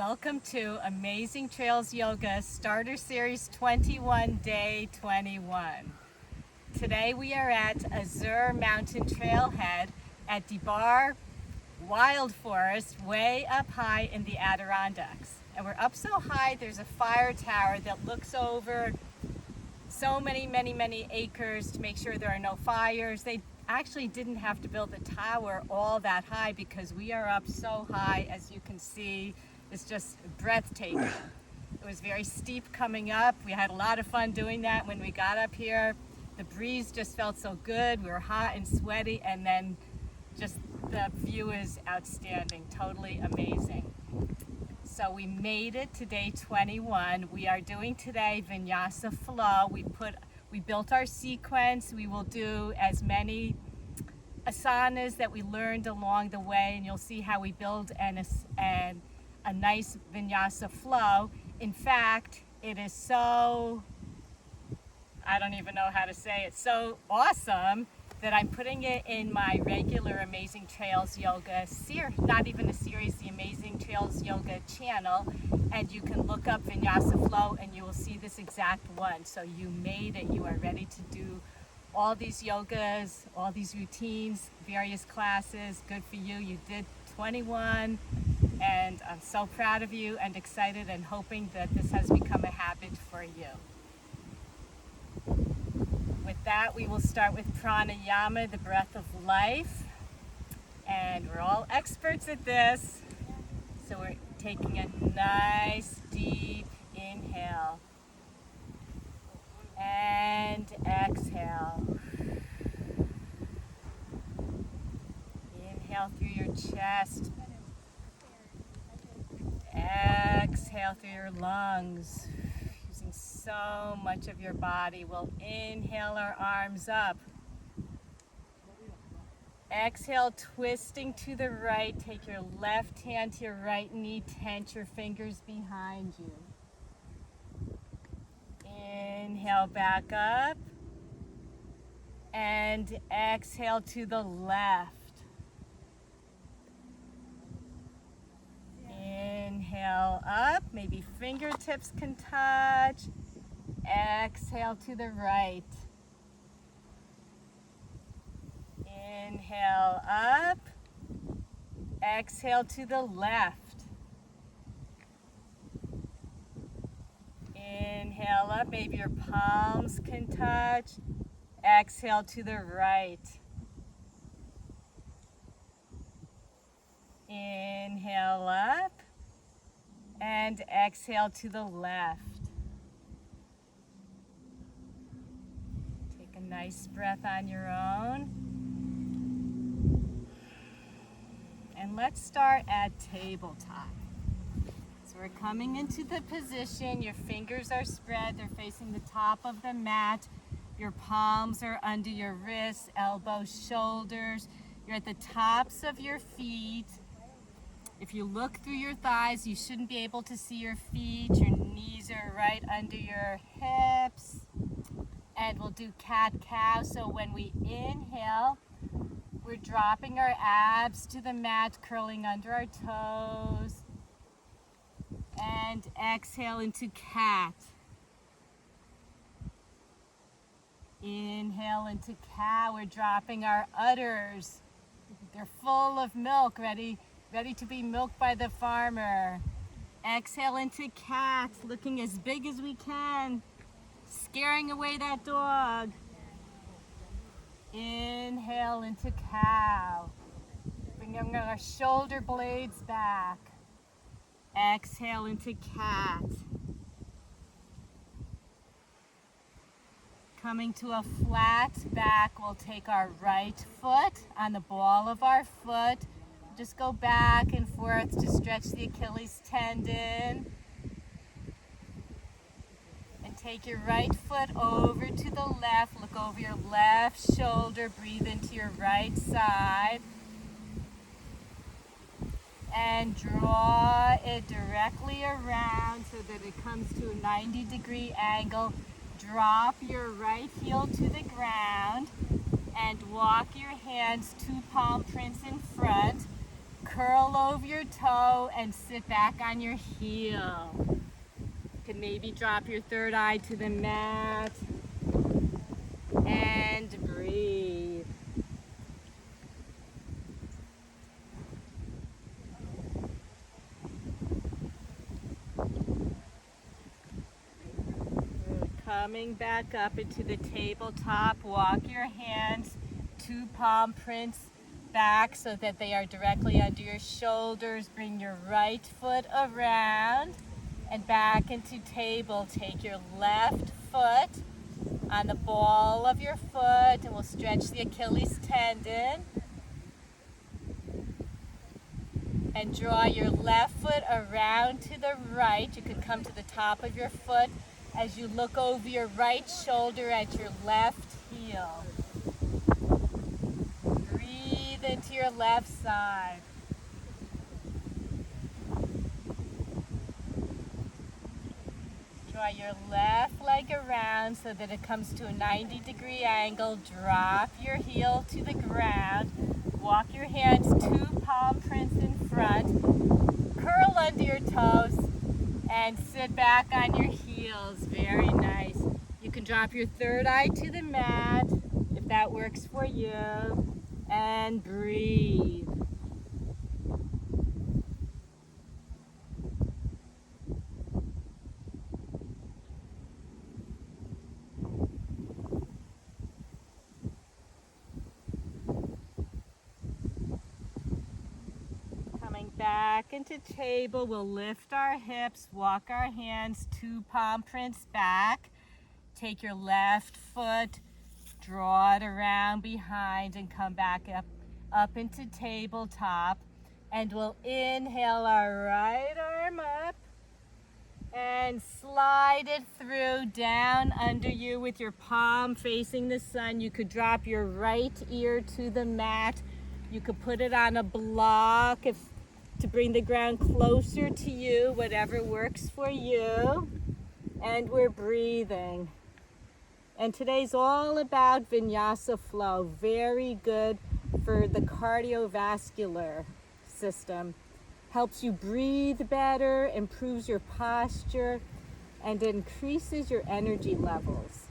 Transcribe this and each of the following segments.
Welcome to Amazing Trails Yoga Starter Series 21, Day 21. Today we are at Azure Mountain Trailhead at Debar Wild Forest, way up high in the Adirondacks. And we're up so high, there's a fire tower that looks over so many acres to make sure there are no fires. They actually didn't have to build the tower all that high because we are up so high, as you can see. It's just breathtaking. It was very steep coming up. We had a lot of fun doing that when we got up here. The breeze just felt so good. We were hot and sweaty, and then just the view is outstanding, totally amazing. So we made it to day 21. We are doing today Vinyasa Flow. We built our sequence. We will do as many asanas that we learned along the way, and you'll see how we build a nice Vinyasa flow. In fact, it is so, I don't even know how to say it, so awesome that I'm putting it in my regular Amazing Trails Yoga series, not even a series, the Amazing Trails Yoga channel, and you can look up Vinyasa Flow and you will see this exact one. So you made it, you are ready to do all these yogas, all these routines, various classes. Good for you. You did 21, and I'm so proud of you and excited and hoping that this has become a habit for you. With that, we will start with pranayama, the breath of life. And we're all experts at this. So we're taking a nice deep inhale and exhale. Inhale through your chest. Exhale through your lungs. Using so much of your body. We'll inhale our arms up. Exhale, twisting to the right. Take your left hand to your right knee. Tense your fingers behind you. Inhale back up. And exhale to the left. Inhale up, maybe fingertips can touch. Exhale to the right. Inhale up. Exhale to the left. Inhale up, maybe your palms can touch. Exhale to the right. Inhale up and exhale to the left. Take a nice breath on your own. And let's start at tabletop. So we're coming into the position. Your fingers are spread. They're facing the top of the mat. Your palms are under your wrists, elbows, shoulders. You're at the tops of your feet. If you look through your thighs, you shouldn't be able to see your feet. Your knees are right under your hips. And we'll do cat-cow. So when we inhale, we're dropping our abs to the mat, curling under our toes. And exhale into cat. Inhale into cow. We're dropping our udders. They're full of milk, ready to be milked by the farmer. Exhale into cat, looking as big as we can, scaring away that dog. Inhale into cow, bringing our shoulder blades back. Exhale into cat. Coming to a flat back, we'll take our right foot on the ball of our foot. Just go back and forth to stretch the Achilles tendon. And take your right foot over to the left. Look over your left shoulder. Breathe into your right side. And draw it directly around so that it comes to a 90-degree angle. Drop your right heel to the ground and walk your hands 2 palm prints in front. curl over your toe and sit back on your heel. You can maybe drop your third eye to the mat and breathe. Coming back up into the tabletop, walk your hands 2 palm prints back so that they are directly under your shoulders. Bring your right foot around and back into table. Take your left foot on the ball of your foot and we'll stretch the Achilles tendon. And draw your left foot around to the right. You can come to the top of your foot as you look over your right shoulder at your left heel. Breathe into your left side. Draw your left leg around so that it comes to a 90-degree angle. Drop your heel to the ground. Walk your hands 2 palm prints in front. Curl under your toes and sit back on your heels. Very nice. You can drop your third eye to the mat if that works for you. And breathe. Back into table, we'll lift our hips, walk our hands 2 palm prints back. Take your left foot, draw it around behind and come back up into tabletop. And we'll inhale our right arm up and slide it through down under you with your palm facing the sun. You could drop your right ear to the mat. You could put it on a block to bring the ground closer to you, whatever works for you. And we're breathing. And today's all about Vinyasa Flow. Very good for the cardiovascular system. Helps you breathe better, improves your posture, and increases your energy levels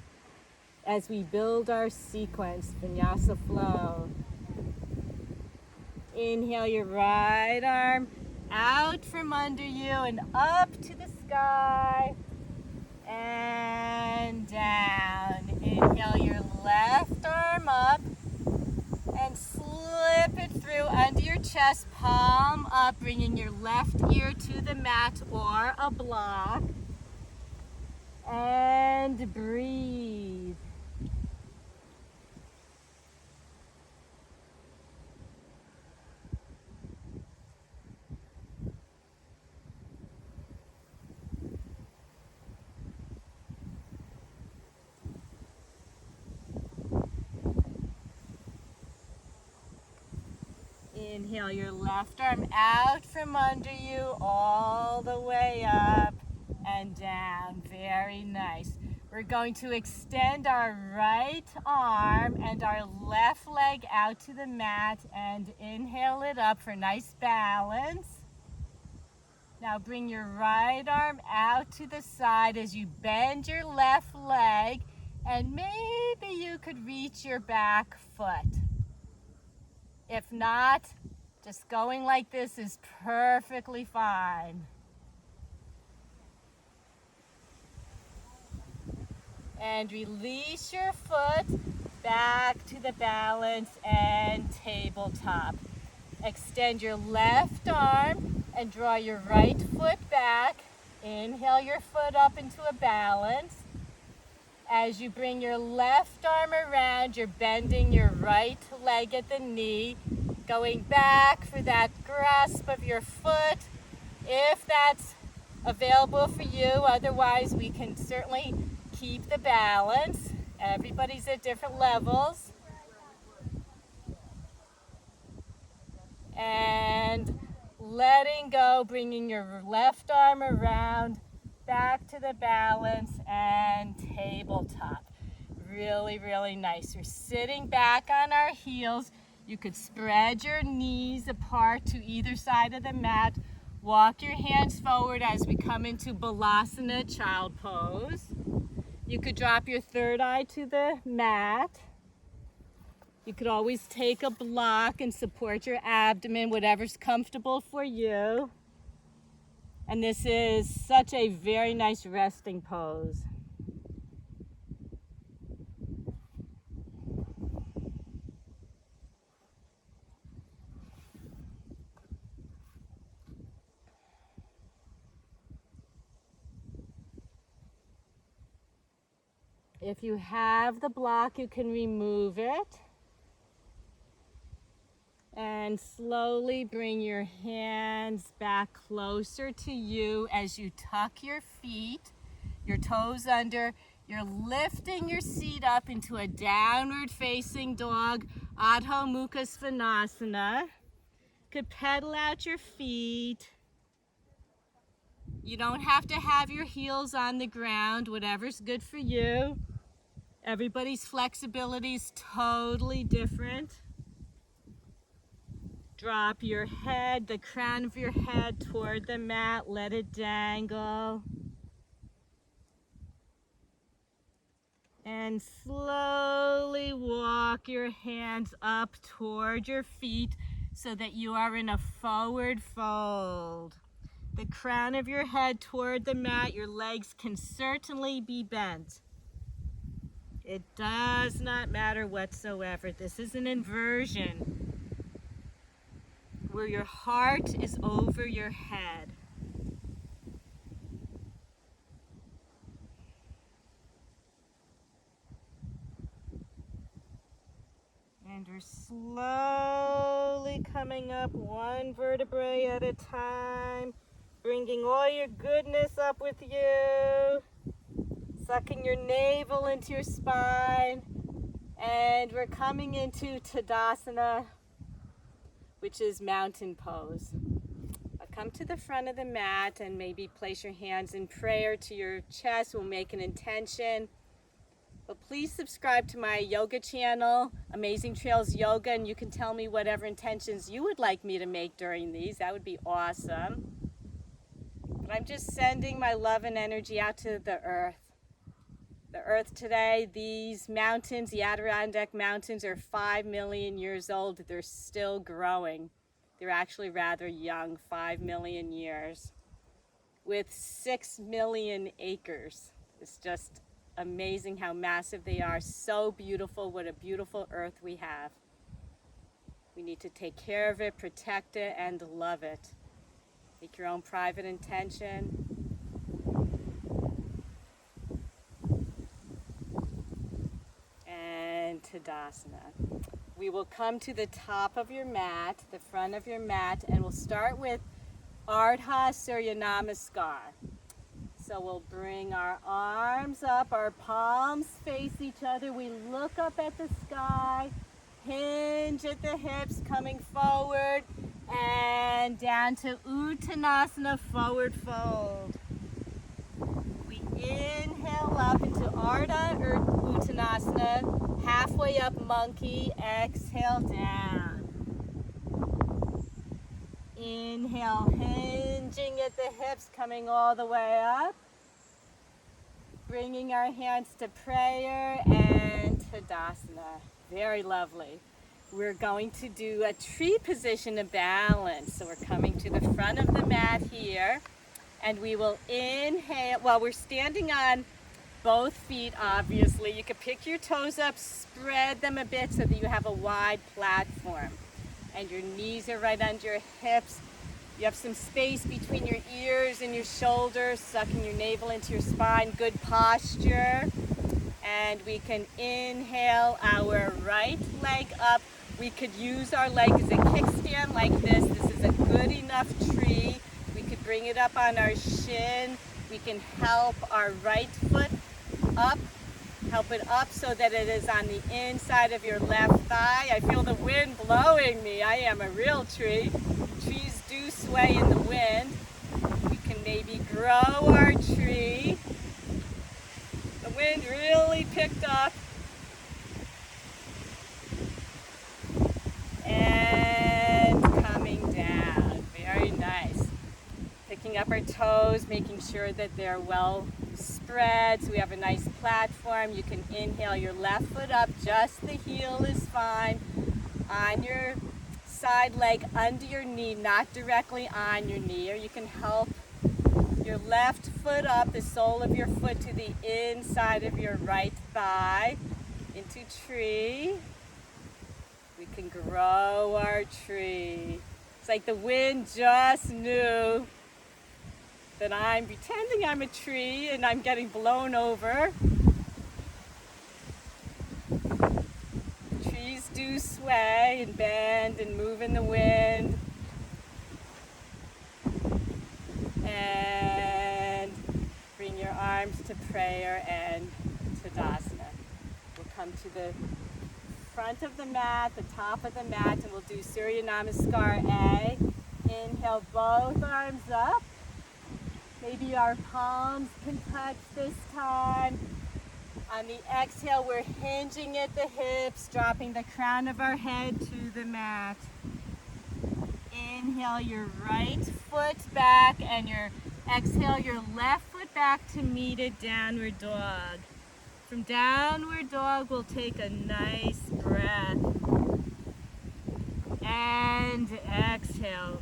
as we build our sequence, Vinyasa Flow. Inhale your right arm out from under you and up to the sky and down. Inhale your left arm up and slip it through under your chest, palm up, bringing your left ear to the mat or a block. And breathe. Inhale your left arm out from under you all the way up and down. Very nice. We're going to extend our right arm and our left leg out to the mat and inhale it up for nice balance. Now bring your right arm out to the side as you bend your left leg and maybe you could reach your back foot. If not, just going like this is perfectly fine. And release your foot back to the balance and tabletop. Extend your left arm and draw your right foot back. Inhale your foot up into a balance. As you bring your left arm around, you're bending your right leg at the knee, going back for that grasp of your foot, if that's available for you. Otherwise, we can certainly keep the balance. Everybody's at different levels. And letting go, bringing your left arm around, back to the balance and tabletop. Really, really nice. We're sitting back on our heels. You could spread your knees apart to either side of the mat. Walk your hands forward as we come into Balasana, child pose. You could drop your third eye to the mat. You could always take a block and support your abdomen, whatever's comfortable for you. And this is such a very nice resting pose. If you have the block, you can remove it. And slowly bring your hands back closer to you as you tuck your feet, your toes under. You're lifting your seat up into a downward facing dog, Adho Mukha Svanasana. You could pedal out your feet. You don't have to have your heels on the ground, whatever's good for you. Everybody's flexibility is totally different. Drop your head, the crown of your head toward the mat, let it dangle. And slowly walk your hands up toward your feet so that you are in a forward fold. The crown of your head toward the mat, your legs can certainly be bent. It does not matter whatsoever. This is an inversion where your heart is over your head. And we're slowly coming up one vertebrae at a time, bringing all your goodness up with you, sucking your navel into your spine, and we're coming into Tadasana, which is mountain pose. Come to the front of the mat and maybe place your hands in prayer to your chest. We'll make an intention. But please subscribe to my yoga channel, Amazing Trails Yoga, and you can tell me whatever intentions you would like me to make during these. That would be awesome. But I'm just sending my love and energy out to the earth. The earth today, these mountains, the Adirondack mountains, are 5 million years old. They're still growing. They're actually rather young, 5 million years, with 6 million acres. It's just amazing how massive they are. So beautiful. What a beautiful earth we have. We need to take care of it, protect it, and love it. Make your own private intention. And Tadasana. We will come to the top of your mat, the front of your mat, and we'll start with Ardha Surya Namaskar. So we'll bring our arms up, our palms face each other. We look up at the sky, hinge at the hips, coming forward, and down to Uttanasana, forward fold. We inhale up into Ardha or Uttanasana, halfway up monkey, exhale down. Inhale, hinging at the hips, coming all the way up. Bringing our hands to prayer and Tadasana. Very lovely. We're going to do a tree position of balance. So we're coming to the front of the mat here. And we will inhale, well, we're standing on both feet, obviously. You can pick your toes up, spread them a bit so that you have a wide platform. And your knees are right under your hips. You have some space between your ears and your shoulders, sucking your navel into your spine. Good posture. And we can inhale our right leg up. We could use our leg as a kickstand like this. This is a good enough tree. We could bring it up on our shin. We can help our right foot up. Help it up so that it is on the inside of your left thigh. I feel the wind blowing me. I am a real tree. Trees do sway in the wind. We can maybe grow our tree. The wind really picked up. toes, making sure that they're well spread. So we have a nice platform. You can inhale your left foot up, just the heel is fine. On your side leg, under your knee, not directly on your knee, or you can help your left foot up, the sole of your foot to the inside of your right thigh, into tree. We can grow our tree. It's like the wind just knew that I'm pretending I'm a tree and I'm getting blown over. Trees do sway and bend and move in the wind. And bring your arms to prayer and Tadasana. We'll come to the front of the mat, the top of the mat, and we'll do Surya Namaskar A. Inhale, both arms up. Maybe our palms can touch this time. On the exhale, we're hinging at the hips, dropping the crown of our head to the mat. Inhale your right foot back, and exhale your left foot back to meet a downward dog. From downward dog, we'll take a nice breath. And exhale.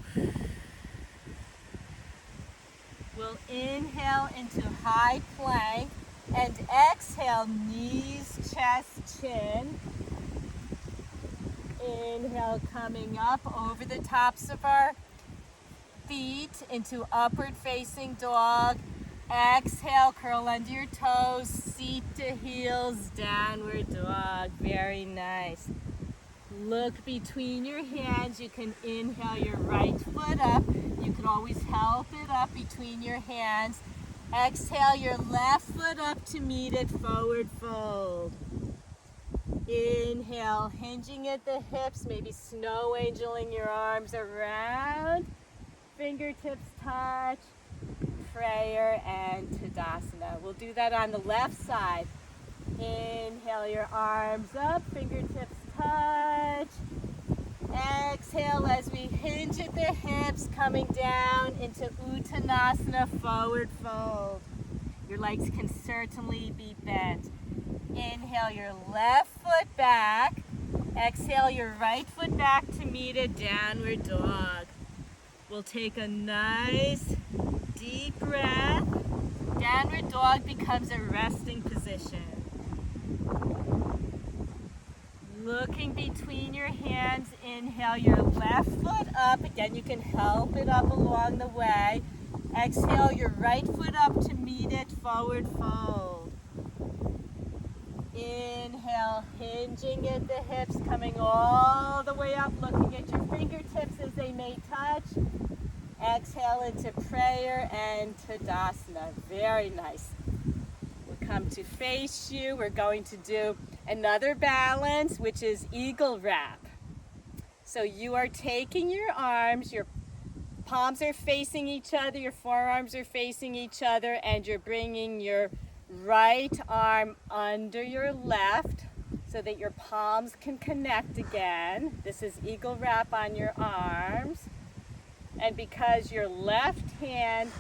We'll inhale into high plank and exhale, knees, chest, chin. Inhale, coming up over the tops of our feet into upward facing dog. Exhale, curl under your toes, seat to heels, downward dog. Very nice. Look between your hands. You can inhale your right foot up. You can always help it up between your hands. Exhale your left foot up to meet it, forward fold. Inhale, hinging at the hips, maybe snow angeling your arms around. Fingertips touch, prayer and Tadasana. We'll do that on the left side. Inhale your arms up, fingertips touch. Exhale as we hinge at the hips, coming down into Uttanasana, forward fold. Your legs can certainly be bent. Inhale your left foot back. Exhale your right foot back to meet a downward dog. We'll take a nice deep breath. Downward dog becomes a resting position. Looking between your hands, inhale your left foot up. Again, you can help it up along the way. Exhale your right foot up to meet it, forward fold. Inhale, hinging at the hips, coming all the way up, looking at your fingertips as they may touch. Exhale into prayer and Tadasana. Very nice. We'll come to face you. We're going to do another balance, which is eagle wrap. So you are taking your arms, your palms are facing each other, your forearms are facing each other, and you're bringing your right arm under your left so that your palms can connect again. This is eagle wrap on your arms. And because your left hand,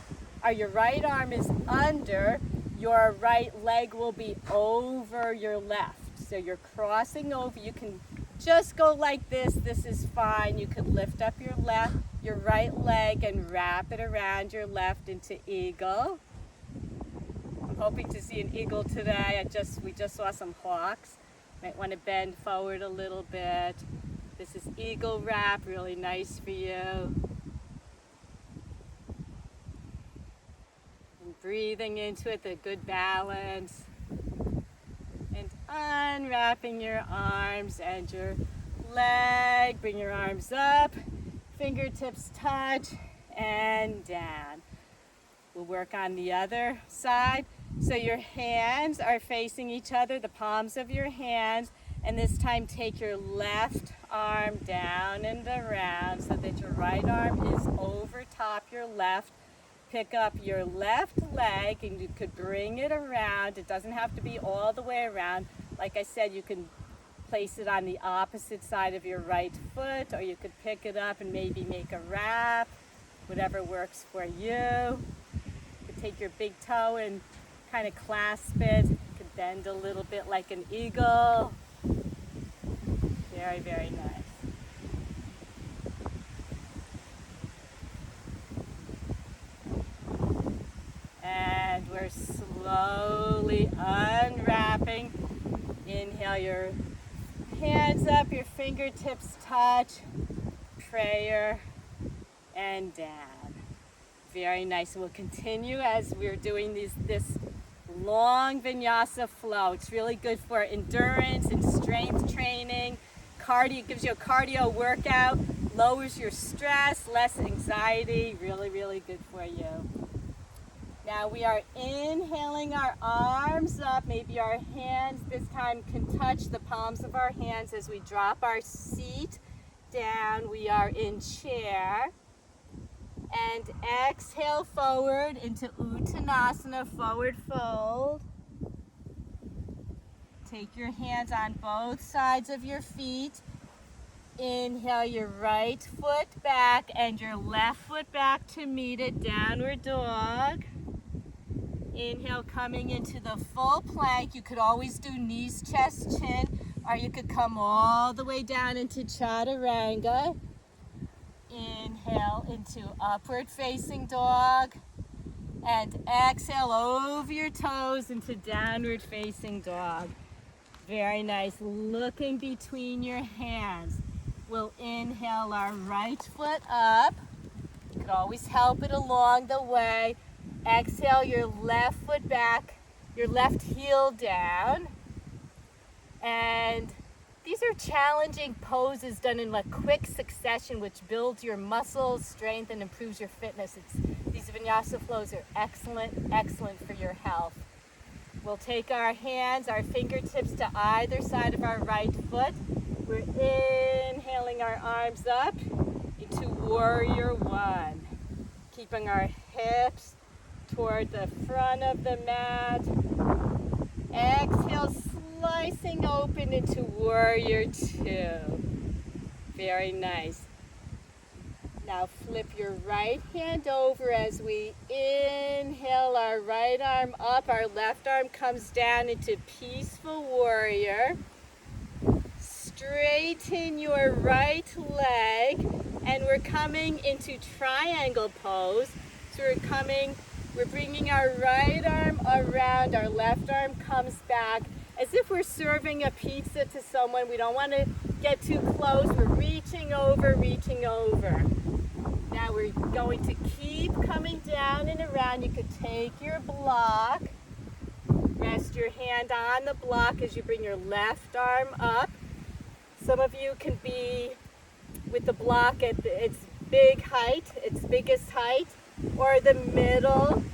or your right arm is under, your right leg will be over your left. So you're crossing over. You can just go like this. This is fine. You could lift up your right leg and wrap it around your left into eagle. I'm hoping to see an eagle today. We just saw some hawks. Might want to bend forward a little bit. This is eagle wrap, really nice for you. And breathing into it, the good balance. And unwrapping your arms and your leg. Bring your arms up, fingertips touch, and down. We'll work on the other side. So your hands are facing each other, the palms of your hands, and this time take your left arm down and around so that your right arm is over top your left. Pick up your left leg and you could bring it around. It doesn't have to be all the way around. Like I said, you can place it on the opposite side of your right foot, or you could pick it up and maybe make a wrap, whatever works for you. take your big toe and kind of clasp it. You could bend a little bit like an eagle. Very, very nice. And we're slowly unwrapping. Inhale your hands up, your fingertips touch, prayer, and down. Very nice. We'll continue as we're doing this long Vinyasa flow. It's really good for endurance and strength training. Cardio, gives you a cardio workout, lowers your stress, less anxiety. Really, really good for you. Now we are inhaling our arms up. Maybe our hands this time can touch the palms of our hands as we drop our seat down. We are in chair. And exhale forward into Uttanasana, forward fold. Take your hands on both sides of your feet. Inhale your right foot back and your left foot back to meet it, downward dog. Inhale, coming into the full plank. You could always do knees, chest, chin, or you could come all the way down into Chaturanga. Inhale into upward facing dog. And exhale over your toes into downward facing dog. Very nice. Looking between your hands. We'll inhale our right foot up. You could always help it along the way. Exhale your left foot back, your left heel down. And these are challenging poses done in like quick succession, which builds your muscles, strength, and improves your fitness. These Vinyasa flows are excellent, excellent for your health. We'll take our hands, our fingertips to either side of our right foot. We're inhaling our arms up into Warrior One. Keeping our hips toward the front of the mat. Exhale, slicing open into Warrior Two. Very nice. Now flip your right hand over as we inhale our right arm up. Our left arm comes down into Peaceful Warrior. Straighten your right leg, and we're coming into triangle pose. So we're bringing our right arm around, our left arm comes back, as if we're serving a pizza to someone. We don't want to get too close. We're reaching over, reaching over. Now we're going to keep coming down and around. You could take your block, rest your hand on the block as you bring your left arm up. Some of you can be with the block at its big height, its biggest height, or the middle,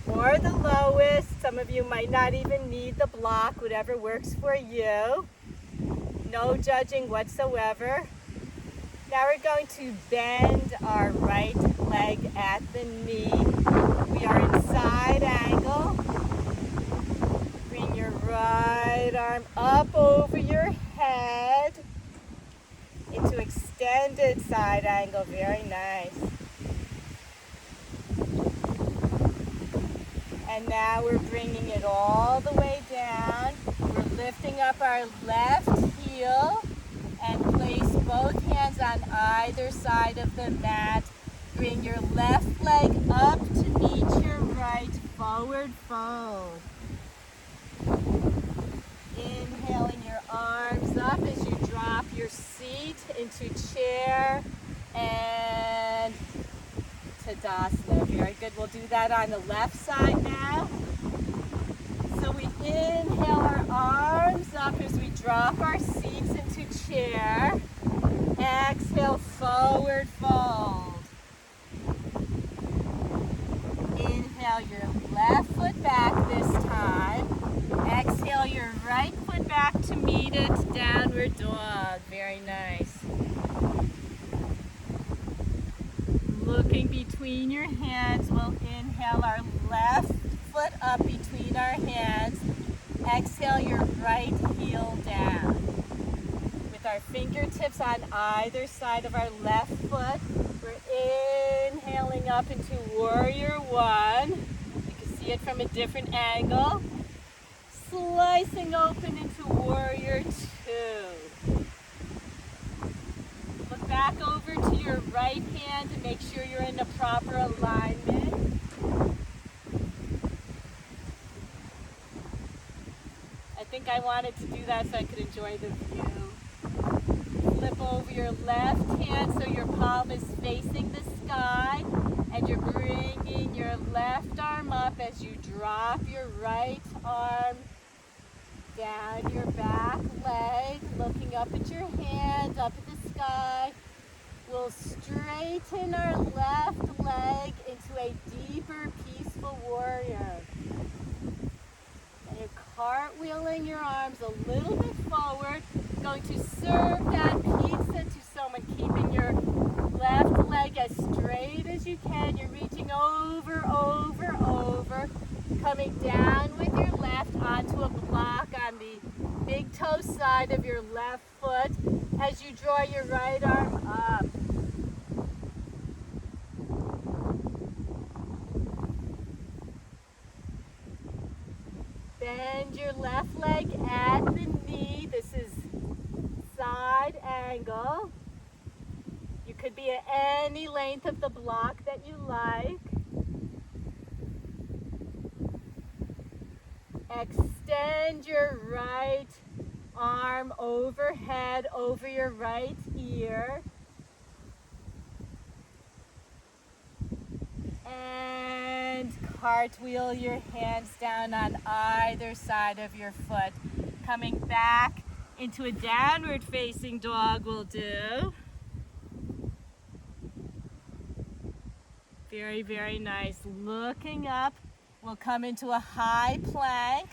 or the lowest. Some of you might not even need the block, whatever works for you. No judging whatsoever. Now we're going to bend our right leg at the knee. We are in side angle. Bring your right arm up over your head into extended side angle. Very nice. And now we're bringing it all the way down. We're lifting up our left heel and place both hands on either side of the mat. Bring your left leg up to meet your right, forward fold. Inhaling your arms up as you drop your seat into chair and Tadasana. Very good. We'll do that on the left side now. So we inhale our arms up as we drop our seats into chair. Exhale, forward fold. Inhale your left foot back this time. Exhale your right foot back to meet it, downward dog. Very nice. Looking between your hands, we'll inhale our left foot up between our hands. Exhale your right heel down. With our fingertips on either side of our left foot, we're inhaling up into Warrior One. see it from a different angle. Slicing open into warrior two. Look back over to your right hand and make sure you're in the proper alignment. I think I wanted to do that so I could enjoy the view. Flip over your left hand so your palm is facing the sky, and you're bringing your left arm up as you drop your right arm down your back leg, looking up at your hand, up at the sky. We'll straighten our left leg into a deeper, peaceful warrior. And you're cartwheeling your arms a little bit forward, going to serve that pizza to someone, keeping your left leg as straight as you can. You're reaching over, over, over, coming down with your left onto a block on the big toe side of your left foot as you draw your right arm up. Bend your left leg at the knee. This is side angle. You could be at any length of the block that you like. Extend your right arm overhead over your right ear. And cartwheel your hands down on either side of your foot. Coming back into a downward facing dog will do. Very, very nice. Looking up, we'll come into a high plank.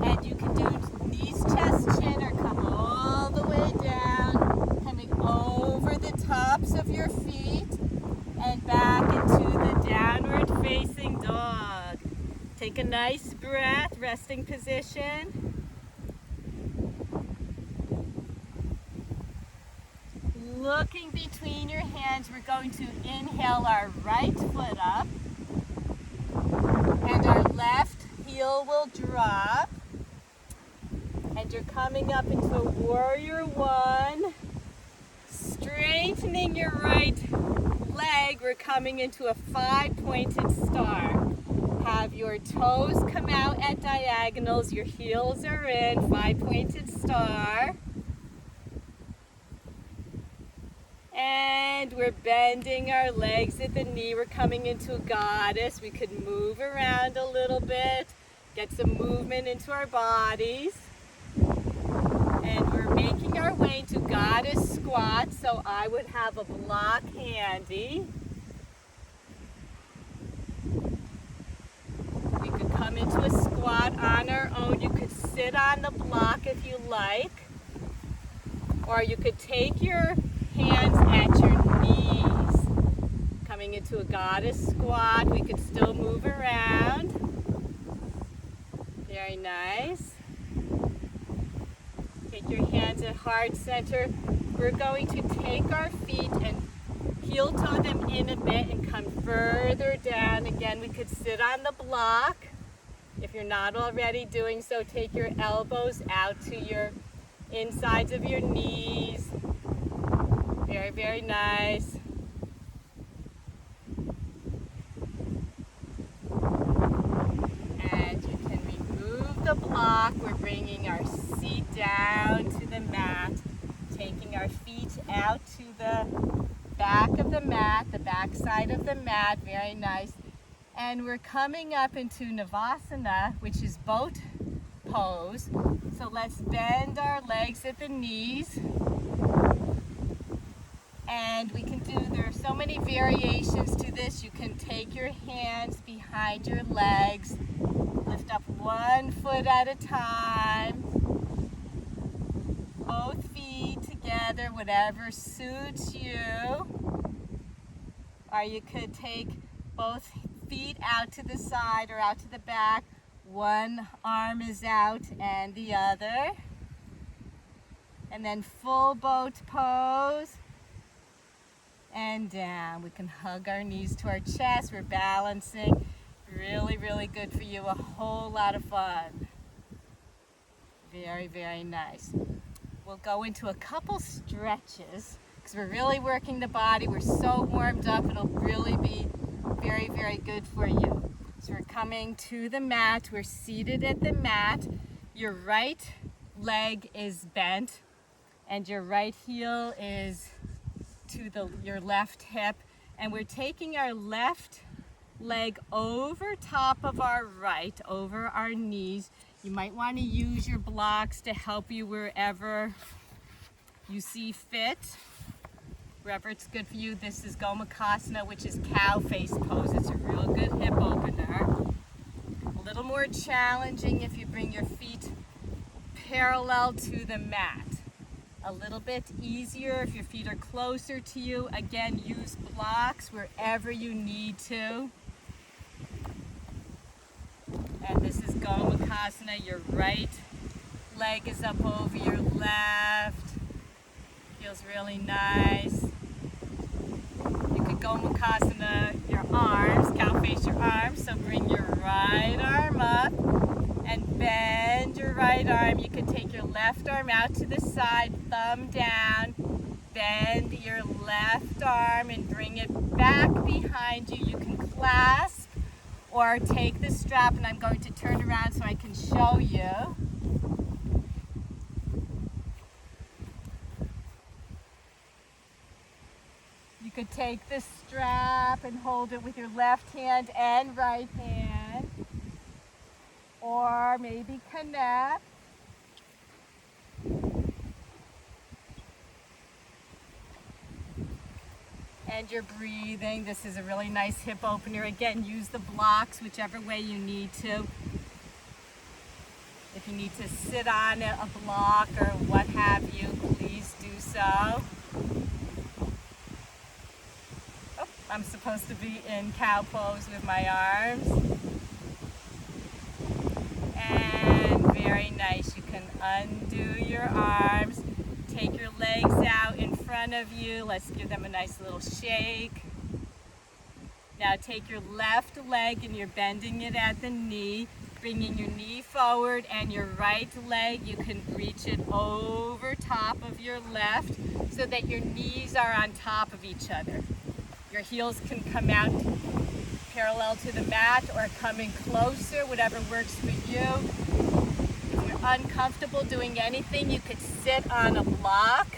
And you can do knees, chest, chin, or come all the way down, coming over the tops of your feet and back into the downward facing dog. Take a nice breath, resting position. Looking between your hands, we're going to inhale our right foot up and our left heel will drop. And you're coming up into a warrior one. Straightening your right leg, we're coming into a 5-pointed star. Have your toes come out at diagonals, your heels are in, 5-pointed star. And we're bending our legs at the knee, we're coming into a goddess. We could move around a little bit, get some movement into our bodies. And we're making our way into goddess squat, so I would have a block handy. We could come into a squat on our own. You could sit on the block if you like, or you could take your hands at your knees. Coming into a goddess squat, we could still move around. Very nice. Take your hands at heart center. We're going to take our feet and heel toe them in a bit and come further down. Again, we could sit on the block. If you're not already doing so, take your elbows out to your insides of your knees. Very, very nice. And you can remove the block. We're bringing our seat down to the mat, taking our feet out to the back of the mat, the back side of the mat. Very nice. And we're coming up into Shavasana, which is boat pose. So let's bend our legs at the knees. And we can do, there are so many variations to this. You can take your hands behind your legs, lift up one foot at a time, both feet together, whatever suits you. Or you could take both feet out to the side or out to the back. One arm is out and the other. And then full boat pose. And down. We can hug our knees to our chest. We're balancing. Really, really good for you. A whole lot of fun. Very, very nice. We'll go into a couple stretches because we're really working the body. We're so warmed up, it'll really be very, very good for you. So we're coming to the mat. We're seated at the mat. Your right leg is bent and your right heel is to your left hip. And we're taking our left leg over top of our right, over our knees. You might want to use your blocks to help you wherever you see fit. Wherever it's good for you. This is Gomukhasana, which is cow face pose. It's a real good hip opener. A little more challenging if you bring your feet parallel to the mat. A little bit easier if your feet are closer to you. Again, use blocks wherever you need to. And this is Gomukhasana. Your right leg is up over your left. Feels really nice. You could Gomukhasana your arms, cow face your arms. So bring your right arm up and bend your right arm. You could take your left arm out to the side, thumb down. Bend your left arm and bring it back behind you. You can clasp or take the strap, and I'm going to turn around so I can show you. You could take the strap and hold it with your left hand and right hand, or maybe connect. And you're breathing. This is a really nice hip opener. Again, use the blocks whichever way you need to. If you need to sit on a block or what have you, please do so. Oh, I'm supposed to be in cow pose with my arms. And very nice. You can undo your arms. Take your legs out in front of you. Let's give them a nice little shake. Now take your left leg and you're bending it at the knee, bringing your knee forward, and your right leg, you can reach it over top of your left so that your knees are on top of each other. Your heels can come out parallel to the mat or coming closer, whatever works for you. If you're uncomfortable doing anything, you could sit on a block.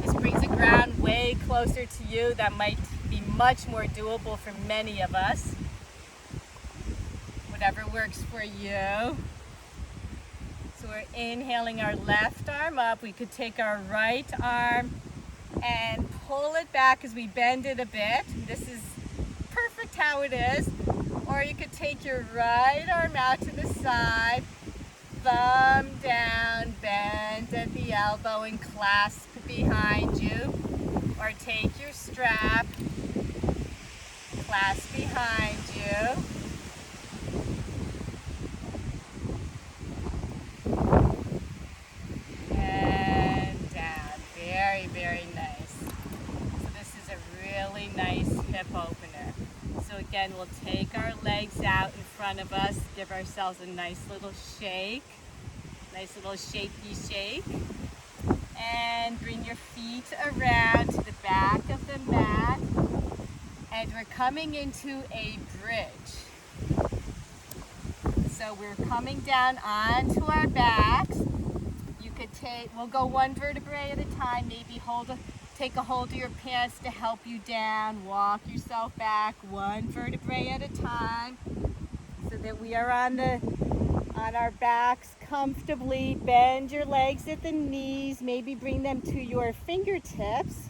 This brings the ground way closer to you. That might be much more doable for many of us. Whatever works for you. So we're inhaling our left arm up. We could take our right arm and pull it back as we bend it a bit. This is perfect how it is. Or you could take your right arm out to the side, thumb down, bend at the elbow and clasp behind you. Or take your strap, clasp behind you. And down. Very, very nice. So this is a really nice hip opener. So again, we'll take our legs out in front of us, give ourselves a nice little shake. Nice little shaky shake. And bring your feet around to the back of the mat. And we're coming into a bridge. So we're coming down onto our backs. You could we'll go one vertebrae at a time. Maybe take a hold of your pants to help you down. Walk yourself back one vertebrae at a time so that we are on our backs comfortably. Bend your legs at the knees. Maybe bring them to your fingertips.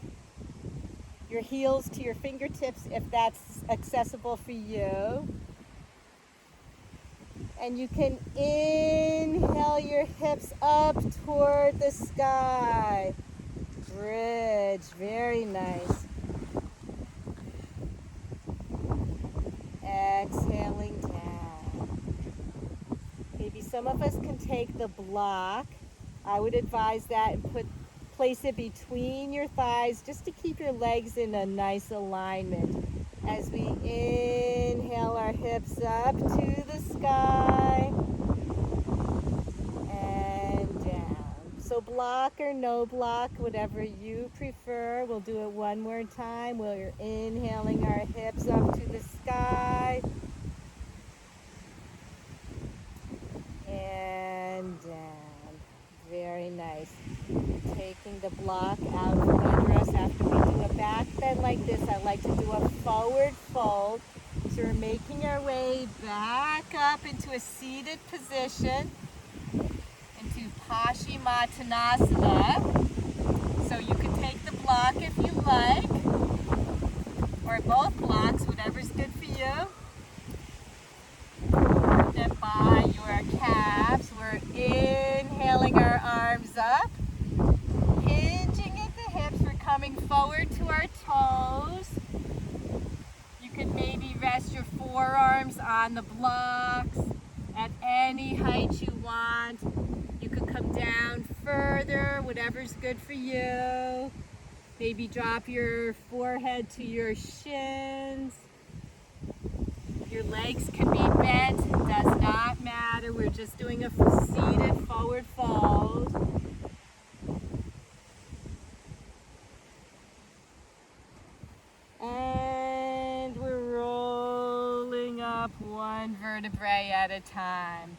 Your heels to your fingertips if that's accessible for you. And you can inhale your hips up toward the sky. Bridge, very nice. Exhaling down. Maybe some of us can take the block. I would advise that and place it between your thighs just to keep your legs in a nice alignment As we inhale our hips up to the sky and down. So block or no block, whatever you prefer. We'll do it one more time while you're inhaling our hips up to the sky and down. Very nice. Taking the block out from under us. After we do a back bend like this, I like to do a forward fold. So we're making our way back up into a seated position, into Paschimottanasana. So you can take the block if you like, or both blocks, whatever's good for you. Then by your calves, we're inhaling our arms up, hinging at the hips. We're coming forward to our toes. You could maybe rest your forearms on the blocks at any height you want. You could come down further, whatever's good for you. Maybe drop your forehead to your shins. Your legs can be bent, it does not matter. We're just doing a seated forward fold. And we're rolling up one vertebrae at a time.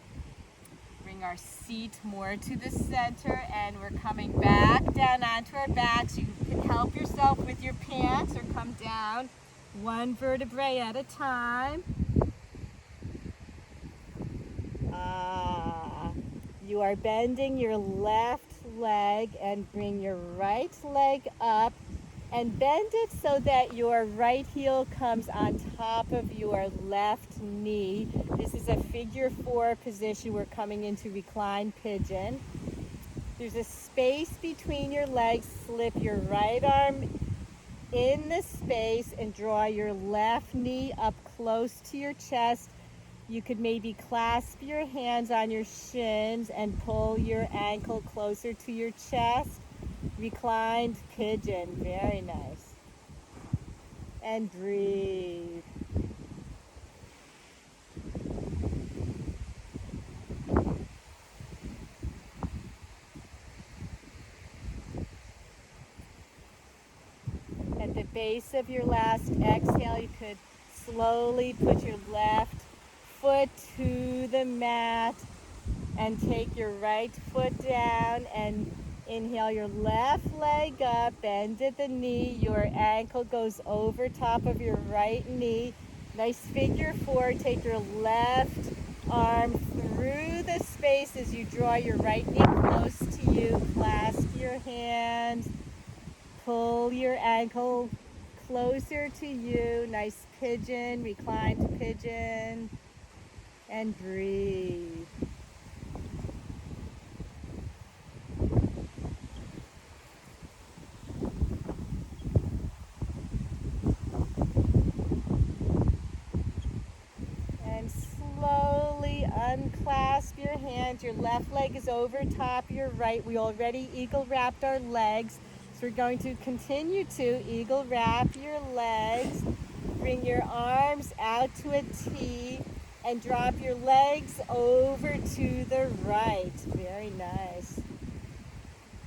Bring our seat more to the center, and we're coming back down onto our backs. You can help yourself with your pants or come down one vertebrae at a time. You are bending your left leg and bring your right leg up and bend it so that your right heel comes on top of your left knee. This is a figure 4 position. We're coming into Recline Pigeon. There's a space between your legs. Slip your right arm in the space and draw your left knee up close to your chest. You could maybe clasp your hands on your shins and pull your ankle closer to your chest. Reclined pigeon, very nice. And breathe. At the base of your last exhale, you could slowly put your left foot to the mat and take your right foot down and inhale your left leg up, bend at the knee, your ankle goes over top of your right knee. Nice figure 4, take your left arm through the space as you draw your right knee close to you, clasp your hands, pull your ankle closer to you, nice pigeon, reclined pigeon, and breathe. Slowly unclasp your hands. Your left leg is over top your right. We already eagle wrapped our legs, so we're going to continue to eagle wrap your legs. Bring your arms out to a T and drop your legs over to the right. Very nice.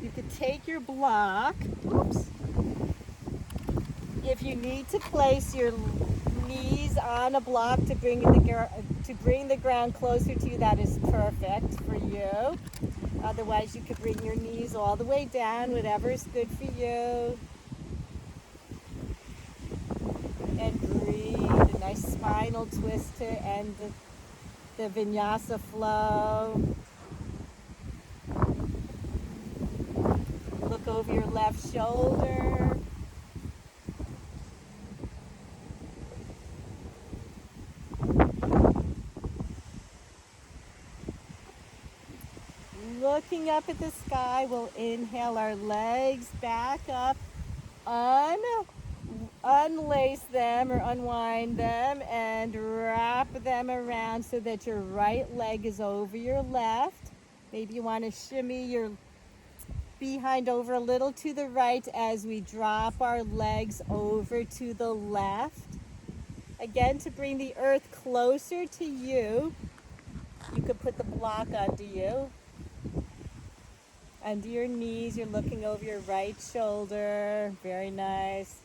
You could take your block. Oops. If you need to place your knees on a block to bring the ground closer to you, that is perfect for you. Otherwise, you could bring your knees all the way down, whatever is good for you. And breathe. A nice spinal twist to end the Vinyasa Flow. Look over your left shoulder. Looking up at the sky, we'll inhale our legs back up, unlace them or unwind them and wrap them around so that your right leg is over your left. Maybe you want to shimmy your behind over a little to the right as we drop our legs over to the left. Again, to bring the earth closer to you, you could put the block under you. Under your knees, you're looking over your right shoulder. Very nice.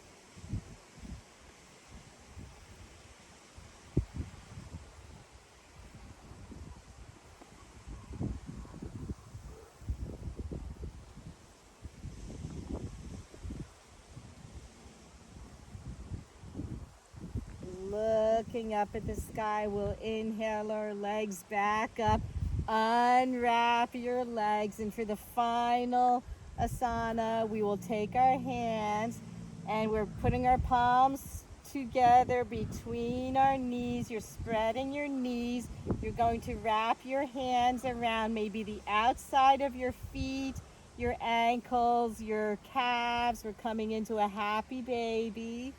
Looking up at the sky, we'll inhale our legs back up. Unwrap your legs, and for the final asana, we will take our hands and we're putting our palms together between our knees. You're spreading your knees. You're going to wrap your hands around maybe the outside of your feet, your ankles, your calves. We're coming into a happy baby,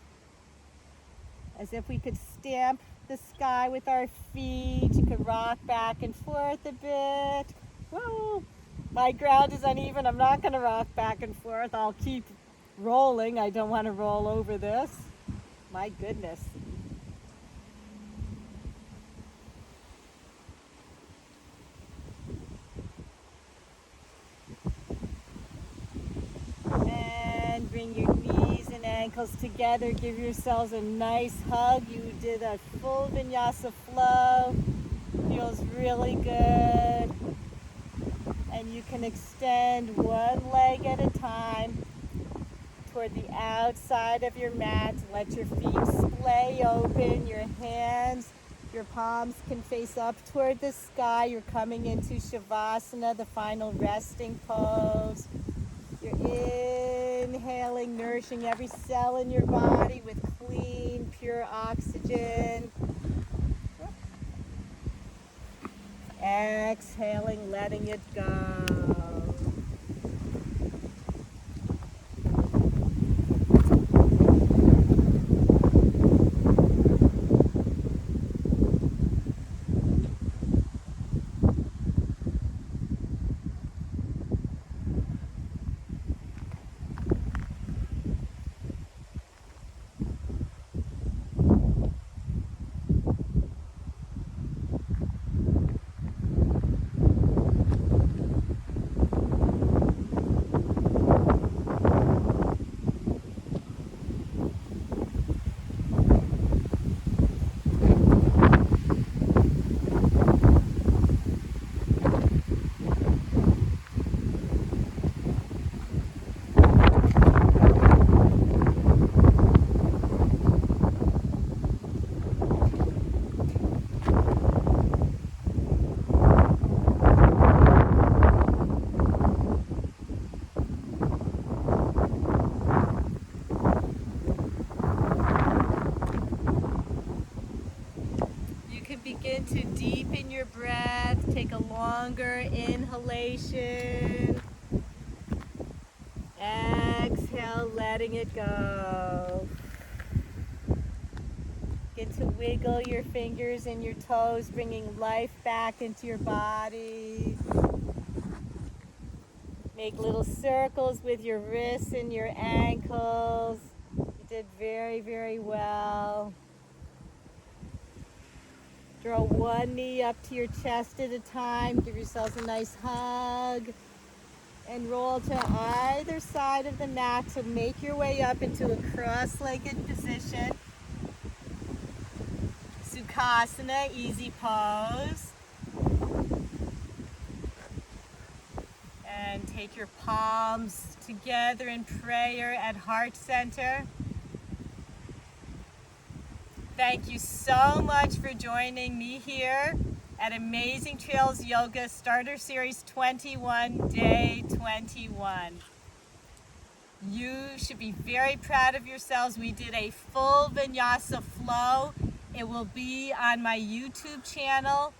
as if we could stamp the sky with our feet. You could rock back and forth a bit. Whoa, my ground is uneven. I'm not going to rock back and forth. I'll keep rolling. I don't want to roll over this. My goodness. And bring your knees and ankles together. Give yourselves a nice hug. You did a full Vinyasa Flow. Feels really good. And you can extend one leg at a time toward the outside of your mat. Let your feet splay open. Your hands, your palms can face up toward the sky. You're coming into Shavasana, the final resting pose. You're inhaling, nourishing every cell in your body with clean, pure oxygen. Exhaling, letting it go. Begin to deepen your breath. Take a longer inhalation. Exhale, letting it go. Begin to wiggle your fingers and your toes, bringing life back into your body. Make little circles with your wrists and your ankles. You did very, very well. Draw one knee up to your chest at a time. Give yourselves a nice hug. And roll to either side of the mat to make your way up into a cross-legged position. Sukhasana, easy pose. And take your palms together in prayer at heart center. Thank you so much for joining me here at Amazing Trails Yoga Starter Series 21, Day 21. You should be very proud of yourselves. We did a full Vinyasa Flow. It will be on my YouTube channel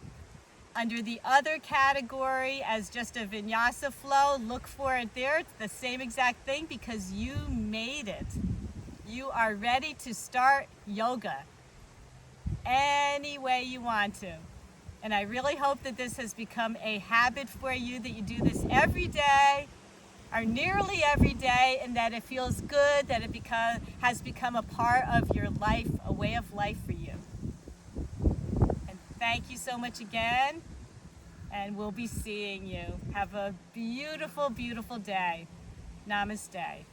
under the other category as just a Vinyasa Flow. Look for it there. It's the same exact thing because you made it. You are ready to start yoga any way you want to. And I really hope that this has become a habit for you, that you do this every day or nearly every day, and that it feels good, that it has become a part of your life, a way of life for you. thank you so much again, and we'll be seeing you. Have a beautiful, beautiful day. Namaste.